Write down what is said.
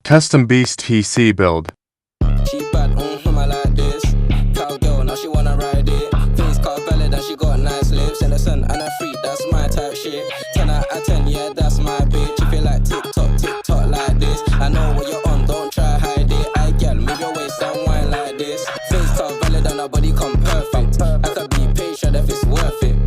Custom Beast TC build. She bad, I like this. Cowgirl, now she wanna ride it. Face cut valid and she got nice lips. Innocent and a freak, that's my type shit. 10 out of 10, yeah, that's my bitch. If you like TikTok like this, I know what you're on, don't try hide it. I girl, move your waist and wine like this. Face cut valid and her body come perfect. I could be patient if it's worth it.